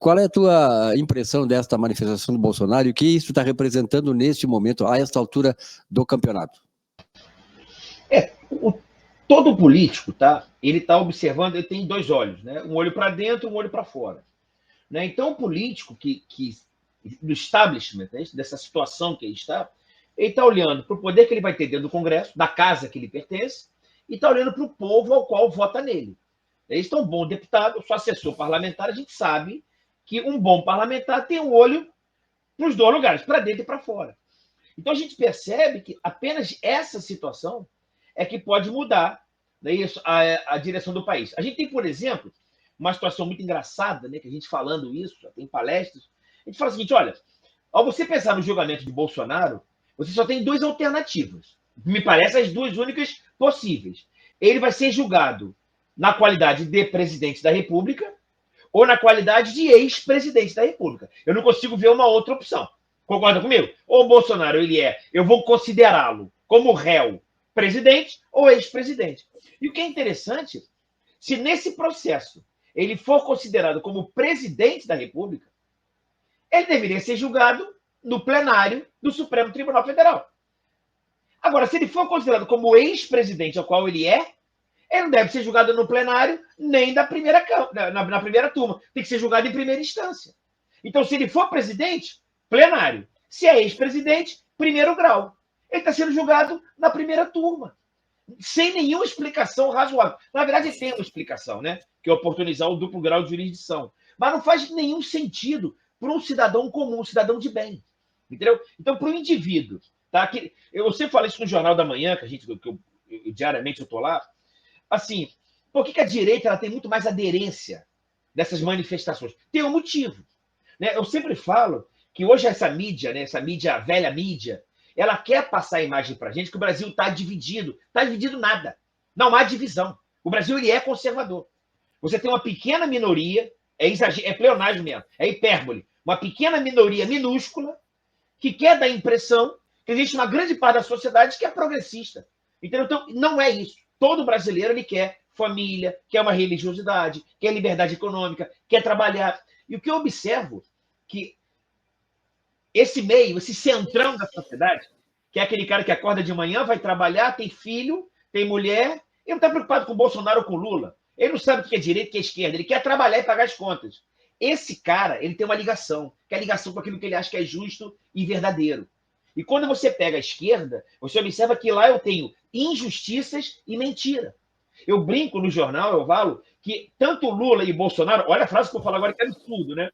Qual é a tua impressão desta manifestação do Bolsonaro e o que isso está representando neste momento, a esta altura do campeonato? Todo político, tá? Ele está observando, ele tem dois olhos, né? Um olho para dentro e um olho para fora. Né? Então, o político do establishment, né? Dessa situação que ele está olhando para o poder que ele vai ter dentro do Congresso, da casa que ele pertence, e está olhando para o povo ao qual vota nele. Eles um bom deputado, só assessor parlamentar, a gente sabe que um bom parlamentar tem um olho para os dois lugares, para dentro e para fora. Então, a gente percebe que apenas essa situação é que pode mudar, né, a direção do país. A gente tem, por exemplo, uma situação muito engraçada, né, que a gente falando isso, tem palestras, a gente fala o seguinte, olha, ao você pensar no julgamento de Bolsonaro, você só tem duas alternativas. Me parece as duas únicas possíveis. Ele vai ser julgado na qualidade de presidente da República ou na qualidade de ex-presidente da República. Eu não consigo ver uma outra opção. Concorda comigo? Ou o Bolsonaro, eu vou considerá-lo como réu presidente ou ex-presidente. E o que é interessante, se nesse processo ele for considerado como presidente da República, ele deveria ser julgado no plenário do Supremo Tribunal Federal. Agora, se ele for considerado como ex-presidente, ao qual ele não deve ser julgado no plenário nem na primeira turma. Tem que ser julgado em primeira instância. Então, se ele for presidente, plenário. Se é ex-presidente, primeiro grau. Ele está sendo julgado na primeira turma, sem nenhuma explicação razoável. Na verdade, ele tem uma explicação, né? Que é oportunizar o duplo grau de jurisdição. Mas não faz nenhum sentido para um cidadão comum, um cidadão de bem. Entendeu? Então, para o indivíduo, tá? Eu sempre falo isso no Jornal da Manhã, diariamente eu estou lá. Assim, por que a direita ela tem muito mais aderência dessas manifestações? Tem um motivo. Né? Eu sempre falo que hoje essa mídia, né, essa mídia, a velha mídia, ela quer passar a imagem para a gente que o Brasil está dividido. Está dividido nada. Não há divisão. O Brasil ele é conservador. Você tem uma pequena minoria, é pleonasmo mesmo, é hipérbole, uma pequena minoria minúscula que quer dar a impressão que existe uma grande parte da sociedade que é progressista. Entendeu? Então, não é isso. Todo brasileiro ele quer família, quer uma religiosidade, quer liberdade econômica, quer trabalhar. E o que eu observo que esse meio, esse centrão da sociedade, que é aquele cara que acorda de manhã, vai trabalhar, tem filho, tem mulher, ele não está preocupado com o Bolsonaro ou com o Lula. Ele não sabe o que é direita e o que é esquerda. Ele quer trabalhar e pagar as contas. Esse cara, ele tem uma ligação, que é a ligação com aquilo que ele acha que é justo e verdadeiro. E quando você pega a esquerda, você observa que lá eu tenho injustiças e mentira. Eu brinco no jornal, eu falo, que tanto Lula e Bolsonaro, olha a frase que eu falo agora que é absurdo, né?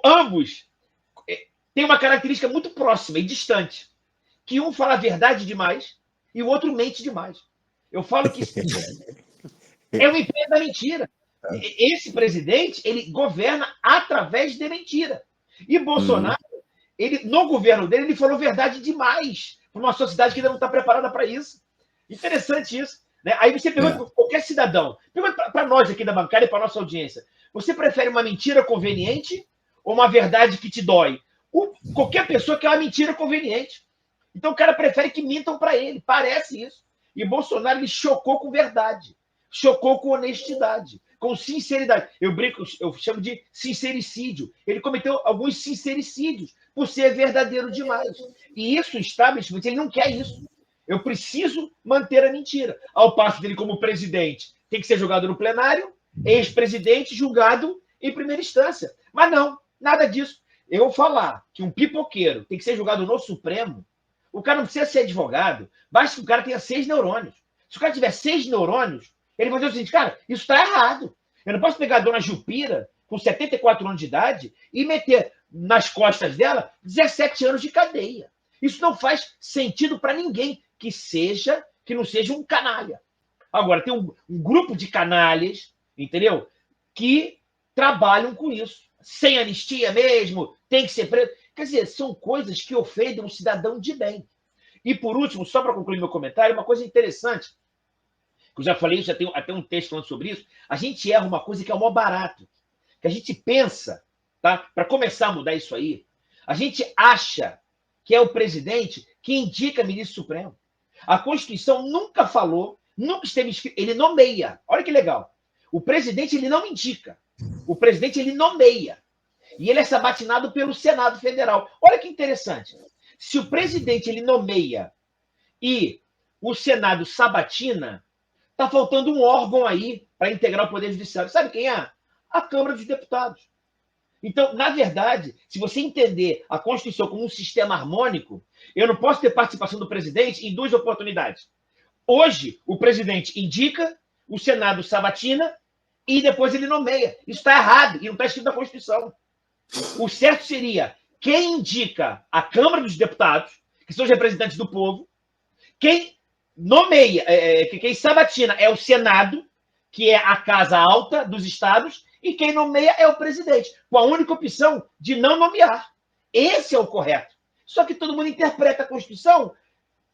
Ambos têm uma característica muito próxima e distante, que um fala a verdade demais e o outro mente demais. Eu falo que é o emprego da mentira. Esse presidente, ele governa através de mentira. E Bolsonaro, no governo dele, ele falou verdade demais para uma sociedade que ainda não está preparada para isso. Interessante isso. Né? Aí você pergunta para qualquer cidadão, pergunta para nós aqui da bancada e para a nossa audiência, você prefere uma mentira conveniente ou uma verdade que te dói? Qualquer pessoa quer uma mentira conveniente. Então o cara prefere que mintam para ele. Parece isso. E Bolsonaro ele chocou com verdade. Chocou com honestidade, com sinceridade. Eu brinco, eu chamo de sincericídio. Ele cometeu alguns sincericídios por ser verdadeiro demais. E isso, o establishment, ele não quer isso. Eu preciso manter a mentira. Ao passo dele, como presidente, tem que ser julgado no plenário, ex-presidente julgado em primeira instância. Mas não, nada disso. Eu falar que um pipoqueiro tem que ser julgado no Supremo, o cara não precisa ser advogado, basta que o cara tenha 6 neurônios. Se o cara tiver 6 neurônios, ele vai dizer o seguinte, cara, isso está errado. Eu não posso pegar a dona Jupira, com 74 anos de idade, e meter nas costas dela 17 anos de cadeia. Isso não faz sentido para ninguém que não seja um canalha. Agora, tem um grupo de canalhas, entendeu? Que trabalham com isso. Sem anistia mesmo, tem que ser preso. Quer dizer, são coisas que ofendem um cidadão de bem. E, por último, só para concluir meu comentário, uma coisa interessante, que eu já falei, já tenho até um texto falando sobre isso, a gente erra uma coisa que é o maior barato. Que a gente pensa, tá? Para começar a mudar isso aí, a gente acha que é o presidente que indica ministro supremo. A Constituição nunca falou, nunca esteve escrito, ele nomeia. Olha que legal. O presidente ele não indica. O presidente, ele nomeia. E ele é sabatinado pelo Senado Federal. Olha que interessante. Se o presidente ele nomeia e o Senado sabatina, está faltando um órgão aí para integrar o Poder Judiciário. Sabe quem é? A Câmara dos Deputados. Então, na verdade, se você entender a Constituição como um sistema harmônico, eu não posso ter participação do presidente em duas oportunidades. Hoje, o presidente indica, o Senado sabatina e depois ele nomeia. Isso está errado e não está escrito na Constituição. O certo seria quem indica a Câmara dos Deputados, que são os representantes do povo, quem nomeia, quem sabatina é o Senado, que é a casa alta dos estados, e quem nomeia é o presidente, com a única opção de não nomear. Esse é o correto. Só que todo mundo interpreta a Constituição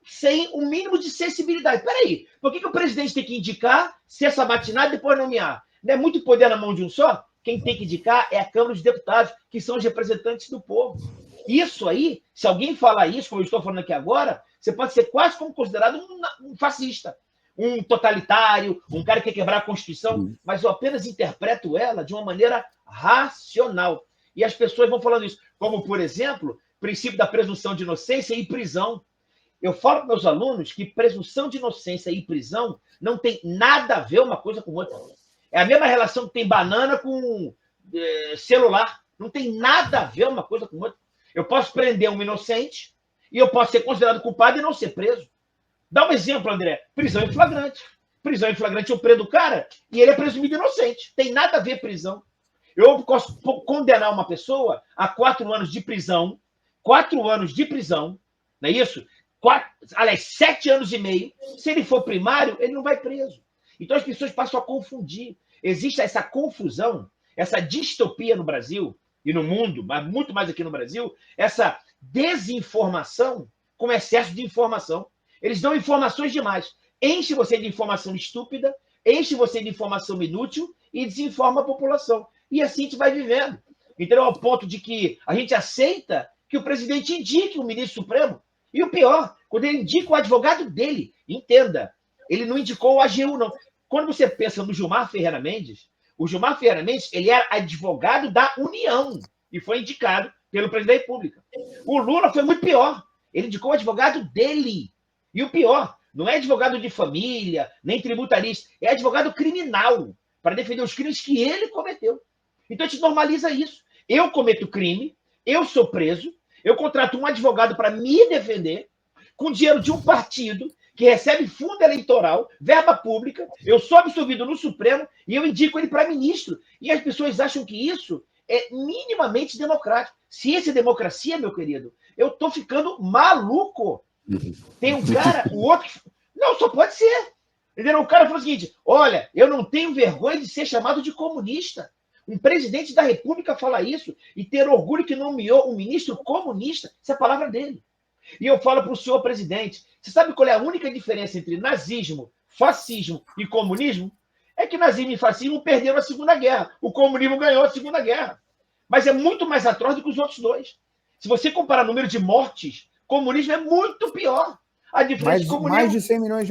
sem o mínimo de sensibilidade. Peraí, por que o presidente tem que indicar, ser sabatinado e depois nomear? Não é muito poder na mão de um só? Quem tem que indicar é a Câmara dos Deputados, que são os representantes do povo. Isso aí, se alguém falar isso, como eu estou falando aqui agora, você pode ser quase como considerado um fascista, um totalitário, um cara que quer quebrar a Constituição, mas eu apenas interpreto ela de uma maneira racional. E as pessoas vão falando isso, como, por exemplo, princípio da presunção de inocência e prisão. Eu falo para meus alunos que presunção de inocência e prisão não tem nada a ver uma coisa com outra. É a mesma relação que tem banana com celular. Não tem nada a ver uma coisa com outra. Eu posso prender um inocente e eu posso ser considerado culpado e não ser preso. Dá um exemplo, André. Prisão em flagrante. Prisão em flagrante, eu prendo o cara e ele é presumido inocente. Tem nada a ver prisão. Eu posso condenar uma pessoa a 4 anos de prisão. 4 anos de prisão, não é isso? 7 anos e meio. Se ele for primário, ele não vai preso. Então as pessoas passam a confundir. Existe essa confusão, essa distopia no Brasil e no mundo, mas muito mais aqui no Brasil, essa desinformação com excesso de informação. Eles dão informações demais. Enche você de informação estúpida, enche você de informação inútil e desinforma a população. E assim a gente vai vivendo. Entendeu? Ao ponto de que a gente aceita que o presidente indique o ministro Supremo. E o pior, quando ele indica o advogado dele, entenda, ele não indicou o AGU, não. Quando você pensa no Gilmar Ferreira Mendes, o Gilmar Ferreira Mendes, ele era advogado da União e foi indicado pelo presidente da República. O Lula foi muito pior. Ele indicou o advogado dele. E o pior, não é advogado de família, nem tributarista, é advogado criminal, para defender os crimes que ele cometeu. Então a gente normaliza isso. Eu cometo crime, eu sou preso, eu contrato um advogado para me defender, com dinheiro de um partido que recebe fundo eleitoral, verba pública, eu sou absolvido no Supremo e eu indico ele para ministro. E as pessoas acham que isso é minimamente democrático. Se isso é democracia, meu querido, eu estou ficando maluco. Tem um cara, o outro... Não, só pode ser. Entendeu? O cara falou o seguinte, olha, eu não tenho vergonha de ser chamado de comunista. Um presidente da República fala isso e ter orgulho que nomeou um ministro comunista, essa é a palavra dele. E eu falo para o senhor presidente, você sabe qual é a única diferença entre nazismo, fascismo e comunismo? É que nazismo e fascismo perderam a Segunda Guerra. O comunismo ganhou a Segunda Guerra. Mas é muito mais atroz do que os outros dois. Se você comparar o número de mortes, comunismo é muito pior. A diferença mais de 100 milhões de